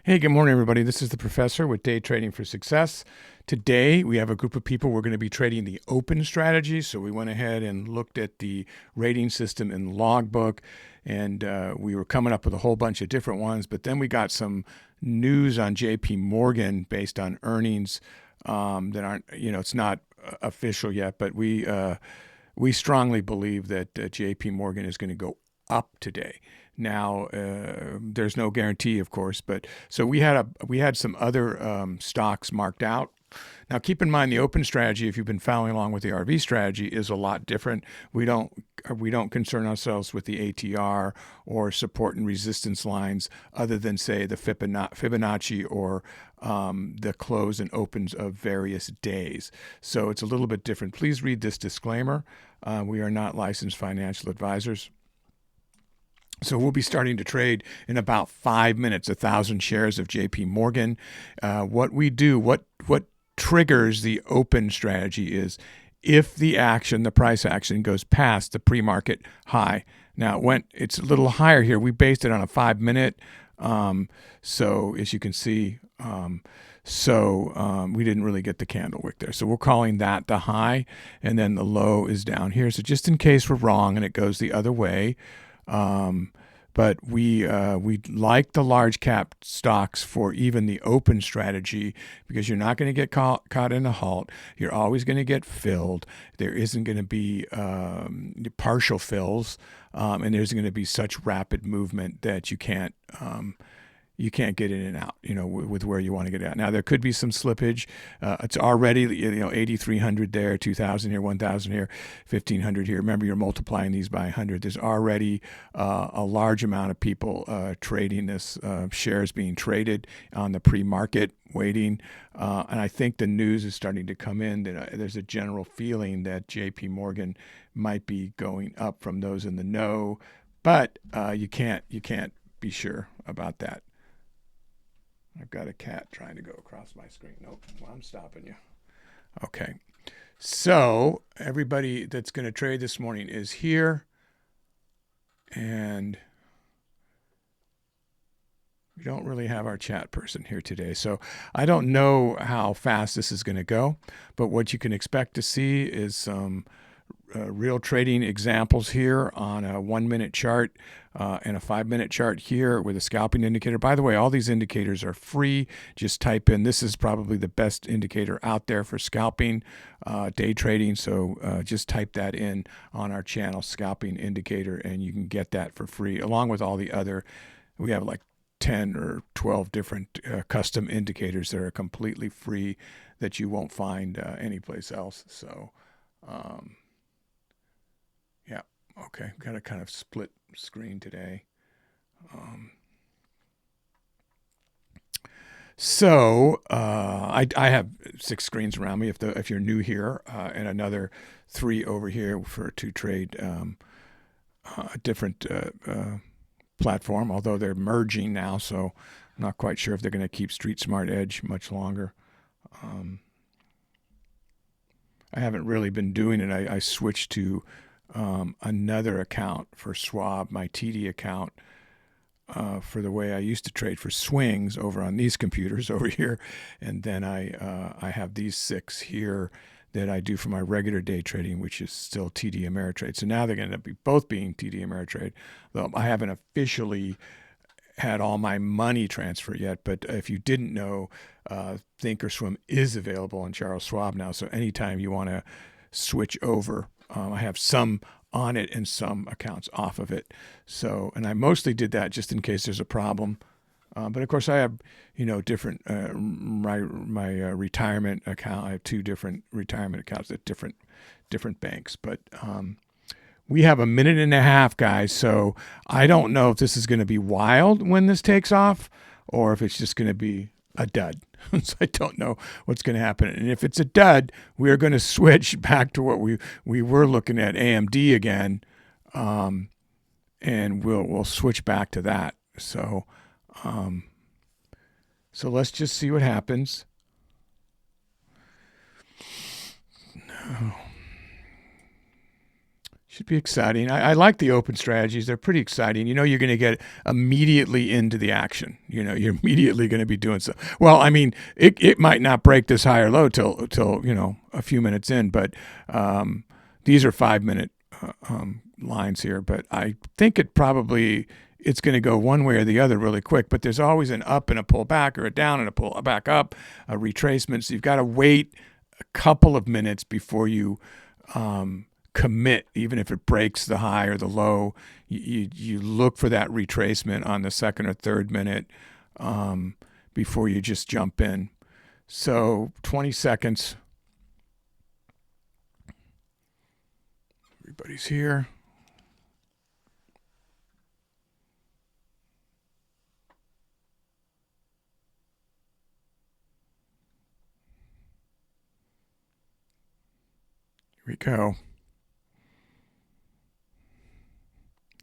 Hey, good morning, everybody. This is the professor with Day Trading for Success. Today, we have a group of people. We're going to be trading the open strategy. So we went ahead and looked at the rating system in Logbook, and we were coming up with a whole bunch of different ones. But then we got some news on JP Morgan based on earnings that aren't, it's not official yet, but we strongly believe that JP Morgan is going to go up today. Now, there's no guarantee, of course, but so we had some other stocks marked out. Now, keep in mind the open strategy, if you've been following along with the RV strategy, is a lot different. We don't concern ourselves with the ATR or support and resistance lines, other than say the Fibonacci or the close and opens of various days. So it's a little bit different. Please read this disclaimer. We are not licensed financial advisors. So we'll be starting to trade in about 5 minutes, 1,000 shares of JP Morgan. What we do, what triggers the open strategy is if the price action goes past the pre-market high. Now it's a little higher here. We based it on a 5 minute. So as you can see, we didn't really get the candle wick there. So we're calling that the high, and then the low is down here. So just in case we're wrong and it goes the other way, but we like the large cap stocks for even the open strategy, because you're not going to get caught in a halt. You're always going to get filled. There isn't going to be partial fills, and there's going to be such rapid movement that you can't get in and out, with where you want to get out. Now, there could be some slippage. It's already, 8,300 there, 2,000 here, 1,000 here, 1,500 here. Remember, you're multiplying these by 100. There's already a large amount of people trading this, shares being traded on the pre-market waiting. And I think the news is starting to come in that there's a general feeling that JP Morgan might be going up from those in the know, but you can't be sure about that. I've got a cat trying to go across my screen. Nope, well, I'm stopping you. Okay, so everybody that's going to trade this morning is here, and we don't really have our chat person here today. So I don't know how fast this is going to go, but what you can expect to see is some real trading examples here on a 1 minute chart and a 5 minute chart here with a scalping indicator. By the way, all these indicators are free. Just type in, this is probably the best indicator out there for scalping, day trading. So just type that in on our channel, scalping indicator, and you can get that for free, along with all the other. We have like 10 or 12 different custom indicators that are completely free that you won't find anyplace else. So yeah, okay, got a kind of split screen today. I have 6 screens around me if you're new here, and another 3 over here to trade a different platform, although they're merging now, so I'm not quite sure if they're going to keep Street Smart Edge much longer. I haven't really been doing it. I switched to another account for Schwab, my TD account, for the way I used to trade for swings over on these computers over here. And then I have these 6 here that I do for my regular day trading, which is still TD Ameritrade. So now they're going to be both being TD Ameritrade, though I haven't officially had all my money transferred yet. But if you didn't know, Thinkorswim is available on Charles Schwab now. So anytime you want to switch over, I have some on it and some accounts off of it. So, and I mostly did that just in case there's a problem. But of course, I have, different my retirement account. I have 2 different retirement accounts at different banks. But we have a minute and a half, guys. So I don't know if this is going to be wild when this takes off, or if it's just going to be a dud. So I don't know what's going to happen. And if it's a dud, we are going to switch back to what we were looking at, AMD again, and we'll switch back to that. So let's just see what happens. No. Should be exciting. I like the open strategies. They're pretty exciting. You know, you're going to get immediately into the action. You know, you're immediately going to be doing so. Well, I mean, it might not break this higher low till you know, a few minutes in, but these are 5-minute lines here. But I think it's going to go one way or the other really quick. But there's always an up and a pull back, or a down and a pull back up, a retracement. So you've got to wait a couple of minutes before you commit. Even if it breaks the high or the low, you look for that retracement on the second or third minute before you just jump in. So 20 seconds. Everybody's here. Here we go.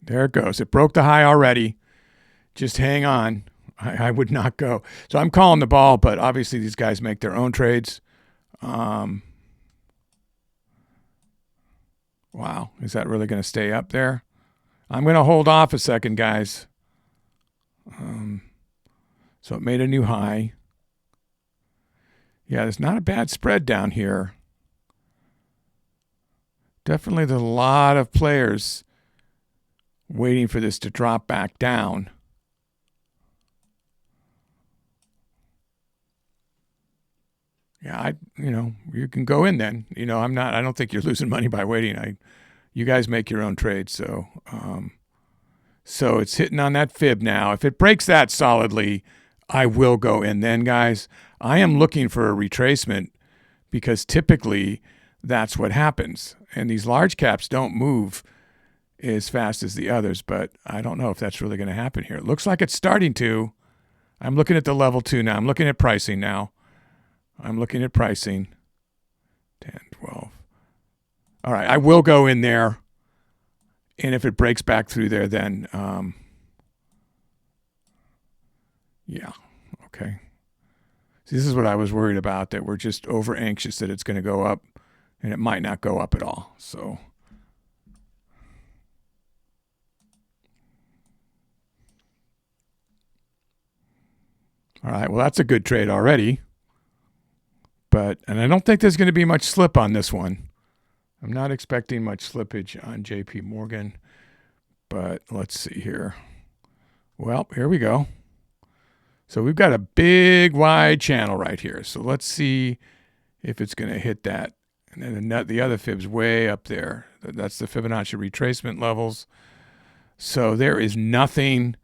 There it goes. It broke the high already. Just hang on. I would not go. So I'm calling the ball, but obviously these guys make their own trades. Wow. Is that really going to stay up there? I'm going to hold off a second, guys. So it made a new high. Yeah, there's not a bad spread down here. Definitely there's a lot of players waiting for this to drop back down. Yeah, you know, you can go in then. You know, I don't think you're losing money by waiting. You guys make your own trades. So, so it's hitting on that fib now. If it breaks that solidly, I will go in then, guys. I am looking for a retracement because typically that's what happens. And these large caps don't move as fast as the others, but I don't know if that's really going to happen here. It looks like it's starting to. I'm looking at the level 2 now. I'm looking at pricing now. I'm looking at pricing. 10, 12. All right, I will go in there. And if it breaks back through there, then, yeah, okay. See, this is what I was worried about, that we're just over anxious that it's going to go up, and it might not go up at all. So, all right, well, that's a good trade already. And I don't think there's going to be much slip on this one. I'm not expecting much slippage on JP Morgan, but let's see here. Well, here we go. So we've got a big wide channel right here. So let's see if it's going to hit that. And then the other fib's way up there. That's the Fibonacci retracement levels. So there is nothing.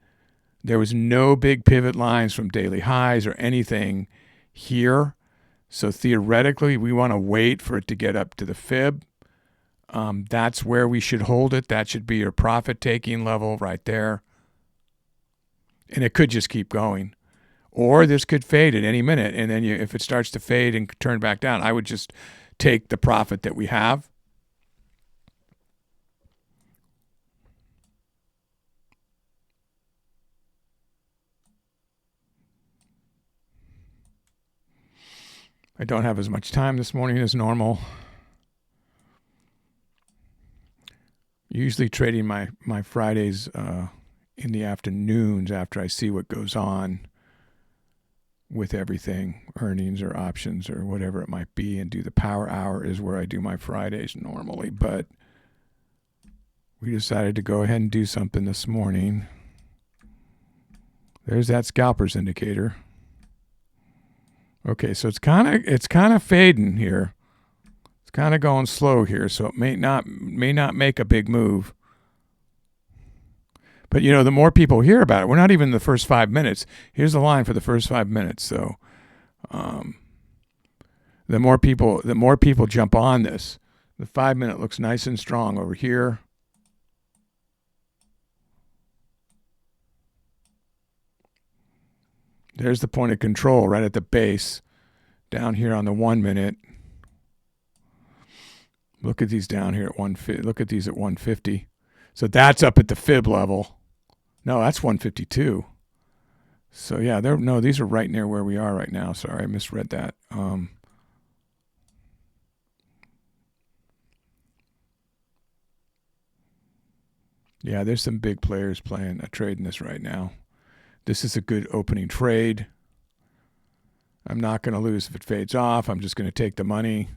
There was no big pivot lines from daily highs or anything here. So theoretically, we want to wait for it to get up to the fib. That's where we should hold it. That should be your profit-taking level right there. And it could just keep going. Or this could fade at any minute. And then if it starts to fade and turn back down, I would just take the profit that we have. I don't have as much time this morning as normal. Usually trading my Fridays in the afternoons after I see what goes on with everything, earnings or options or whatever it might be, and do the power hour is where I do my Fridays normally. But we decided to go ahead and do something this morning. There's that scalpers indicator. Okay, so it's kind of fading here. It's kind of going slow here, so it may not make a big move. But you know, the more people hear about it, we're not even in the first 5 minutes. Here's the line for the first 5 minutes. So, the more people jump on this. The 5 minute looks nice and strong over here. There's the point of control right at the base down here on the 1 minute. Look at these down here at 150. Look at these at 150. So that's up at the fib level. No, that's 152. So yeah, these are right near where we are right now. Sorry, I misread that. Yeah, there's some big players trading this right now. This is a good opening trade. I'm not going to lose if it fades off. I'm just going to take the money.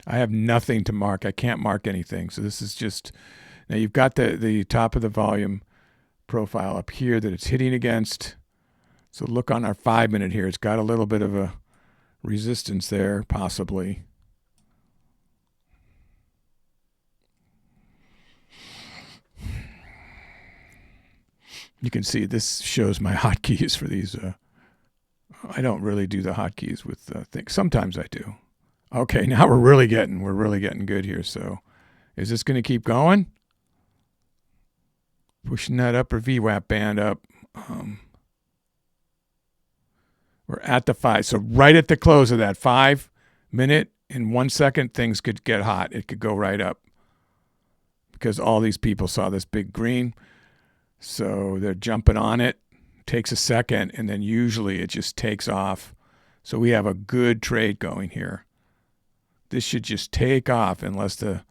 I have nothing to mark. I can't mark anything. So this is just, now you've got the top of the volume profile up here that it's hitting against. So look on our 5-minute here. It's got a little bit of a resistance there, possibly. You can see this shows my hotkeys for these. I don't really do the hotkeys with things. Sometimes I do. Okay, now we're really getting good here. So is this going to keep going? Pushing that upper VWAP band up. We're at the 5. So right at the close of that 5-minute, in 1 second, things could get hot. It could go right up because all these people saw this big green. So they're jumping on it. Takes a second, and then usually it just takes off. So we have a good trade going here. This should just take off unless the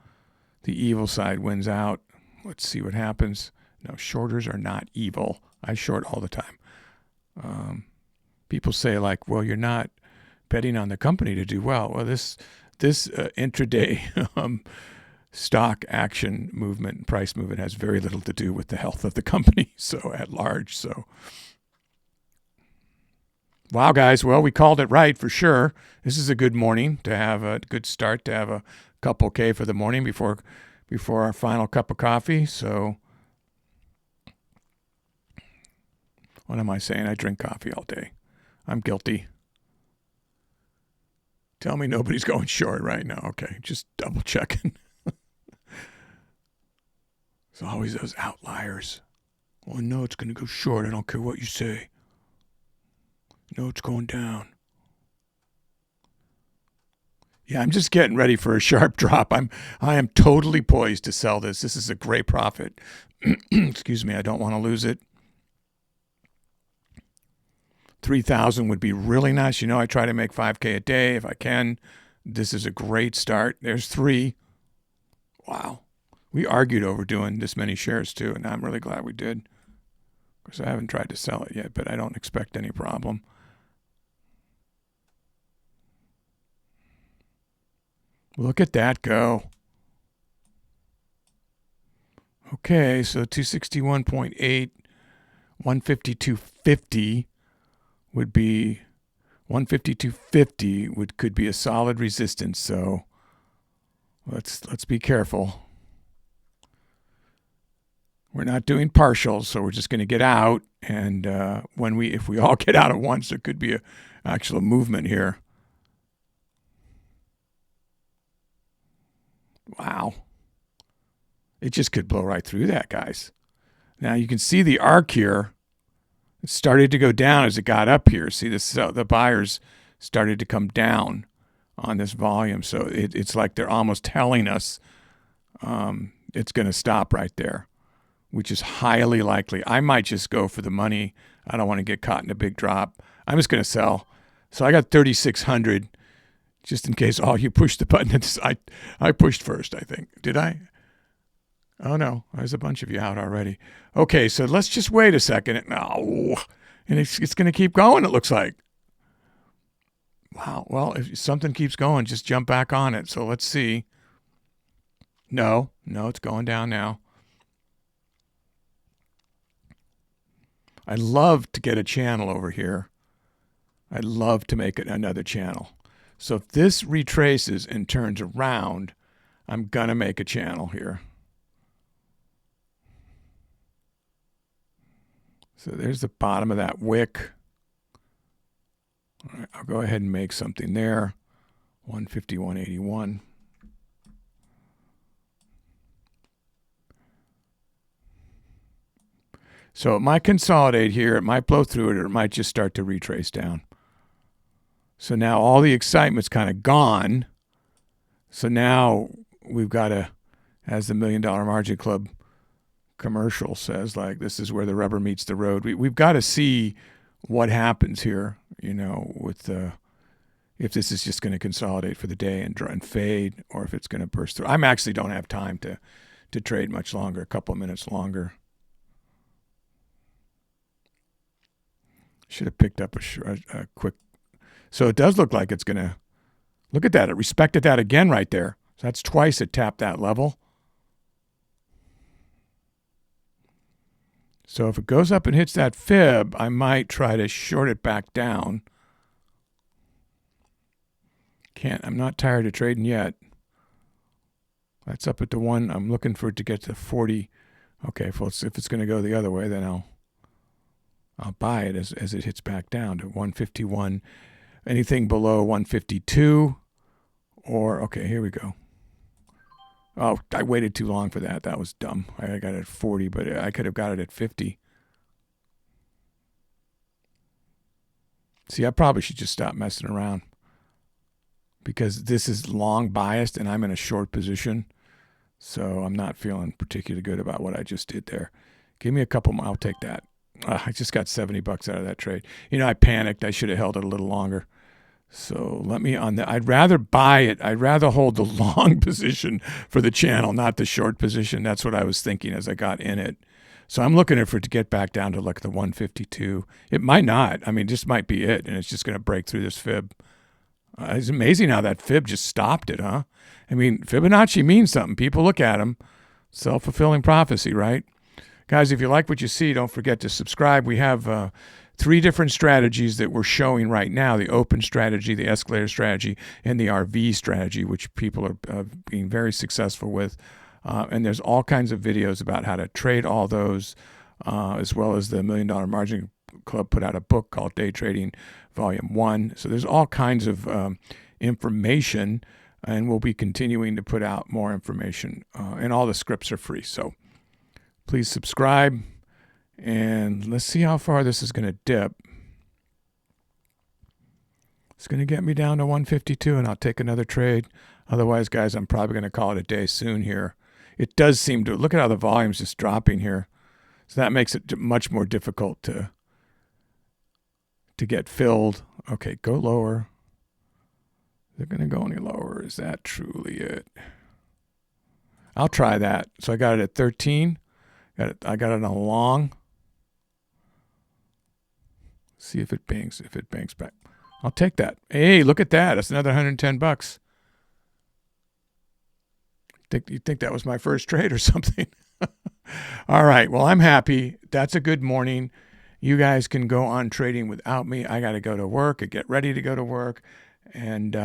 evil side wins out. Let's see what happens. No, shorters are not evil. I short all the time. People say, like, well, you're not betting on the company to do well. Well, this intraday stock action movement, price movement has very little to do with the health of the company, so at large. So, wow, guys. Well, we called it right for sure. This is a good morning to have a good start, to have a couple K for the morning before our final cup of coffee. So, what am I saying? I drink coffee all day. I'm guilty. Tell me nobody's going short right now. Okay, just double checking. There's always those outliers. Well, no, it's going to go short. I don't care what you say. No, it's going down. Yeah, I'm just getting ready for a sharp drop. I am totally poised to sell this. This is a great profit. Excuse me, I don't want to lose it. 3,000 would be really nice. You know, I try to make 5K a day if I can. This is a great start. There's 3. Wow. We argued over doing this many shares too, and I'm really glad we did. Of course, I haven't tried to sell it yet, but I don't expect any problem. Look at that go. Okay, so 261.8, 152.50 would be 152.50 could be a solid resistance. So let's be careful. We're not doing partials, so we're just going to get out. And if we all get out at once, there could be an actual movement here. Wow. It just could blow right through that, guys. Now you can see the arc here. It started to go down as it got up here. See, the buyers started to come down on this volume. So it's like they're almost telling us it's going to stop right there, which is highly likely. I might just go for the money. I don't want to get caught in a big drop. I'm just going to sell. So I got 3,600 just in case all you pushed the button. I pushed first, I think. Did I? Oh, no. There's a bunch of you out already. Okay, so let's just wait a second. Oh, and it's going to keep going, it looks like. Wow. Well, if something keeps going, just jump back on it. So let's see. No, it's going down now. I'd love to get a channel over here. I'd love to make it another channel. So if this retraces and turns around, I'm going to make a channel here. So there's the bottom of that wick. All right, I'll go ahead and make something there. 151.81. So it might consolidate here. It might blow through it, or it might just start to retrace down. So now all the excitement's kind of gone. So now we've got to, as the $1 Million Margin Club commercial says, like, this is where the rubber meets the road. We've got to see what happens here, with if this is just going to consolidate for the day and fade, or if it's going to burst through. I actually don't have time to trade much longer, a couple of minutes longer. Should have picked up a quick. So it does look like it's going to, look at that. It respected that again right there. So that's twice it tapped that level. So if it goes up and hits that fib, I might try to short it back down. I'm not tired of trading yet. That's up at the one. I'm looking for it to get to 40. Okay, well, if it's going to go the other way, then I'll buy it as it hits back down to 151. Anything below 152 or, okay, here we go. Oh, I waited too long for that. That was dumb. I got it at 40, but I could have got it at 50. See, I probably should just stop messing around because this is long biased and I'm in a short position. So I'm not feeling particularly good about what I just did there. Give me a couple more. I'll take that. I just got $70 out of that trade. You know, I panicked. I should have held it a little longer. So let me on that. I'd rather buy it. I'd rather hold the long position for the channel, not the short position. That's what I was thinking as I got in it. So I'm looking for it to get back down to like the 152. It might not. I mean, this might be it, and it's just going to break through this fib. It's amazing how that fib just stopped it, huh? I mean, Fibonacci means something. People look at them. Self-fulfilling prophecy, right? Guys, if you like what you see, don't forget to subscribe. We have 3 different strategies that we're showing right now: the open strategy, the escalator strategy, and the RV strategy, which people are being very successful with. And there's all kinds of videos about how to trade all those, as well as the $1 Million Margin Club put out a book called Day Trading Volume 1. So there's all kinds of information, and we'll be continuing to put out more information. And all the scripts are free. So please subscribe, and let's see how far this is going to dip. It's going to get me down to 152, and I'll take another trade. Otherwise, guys, I'm probably going to call it a day soon here. It does seem to, look at how the volume's just dropping here. So that makes it much more difficult to get filled. Okay, go lower. They're going to go any lower. Is that truly it? I'll try that. So I got it at 13. I got it on a long. See if it bangs. If it bangs back, I'll take that. Hey, look at that. That's another $110. You think that was my first trade or something? All right. Well, I'm happy. That's a good morning. You guys can go on trading without me. I got to go to work and get ready to go to work. And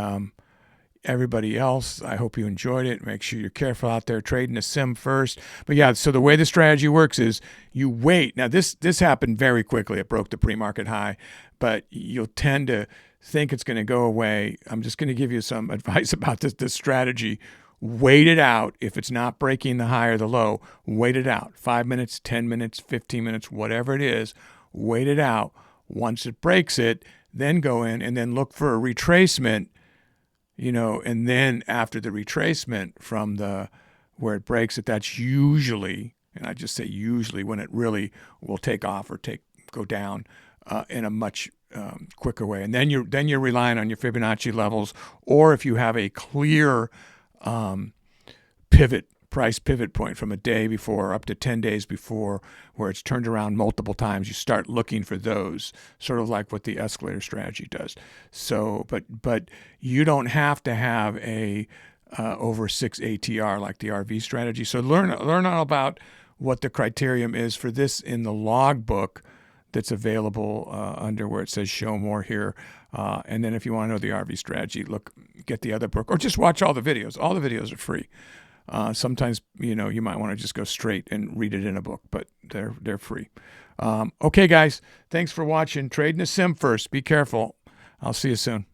everybody else, I hope you enjoyed it. Make sure you're careful out there trading a sim first. But yeah, so the way the strategy works is you wait. Now, this happened very quickly. It broke the pre-market high, but you'll tend to think it's going to go away. I'm just going to give you some advice about this strategy. Wait it out. If it's not breaking the high or the low, wait it out. 5 minutes, 10 minutes, 15 minutes, whatever it is, wait it out. Once it breaks it, then go in and then look for a retracement, and then after the retracement from where it breaks it, that's usually, and I just say usually, when it really will take off or go down in a much quicker way. And then you're relying on your Fibonacci levels, or if you have a clear price pivot point from a day before up to 10 days before, where it's turned around multiple times, you start looking for those, sort of like what the escalator strategy does. So, but you don't have to have a over 6 ATR like the RV strategy. So learn all about what the criterion is for this in the logbook that's available under where it says show more here. And then if you want to know the RV strategy, get the other book, or just watch all the videos. All the videos are free. Sometimes, you might want to just go straight and read it in a book, but they're free. Okay, guys, thanks for watching. Trading a sim first. Be careful. I'll see you soon.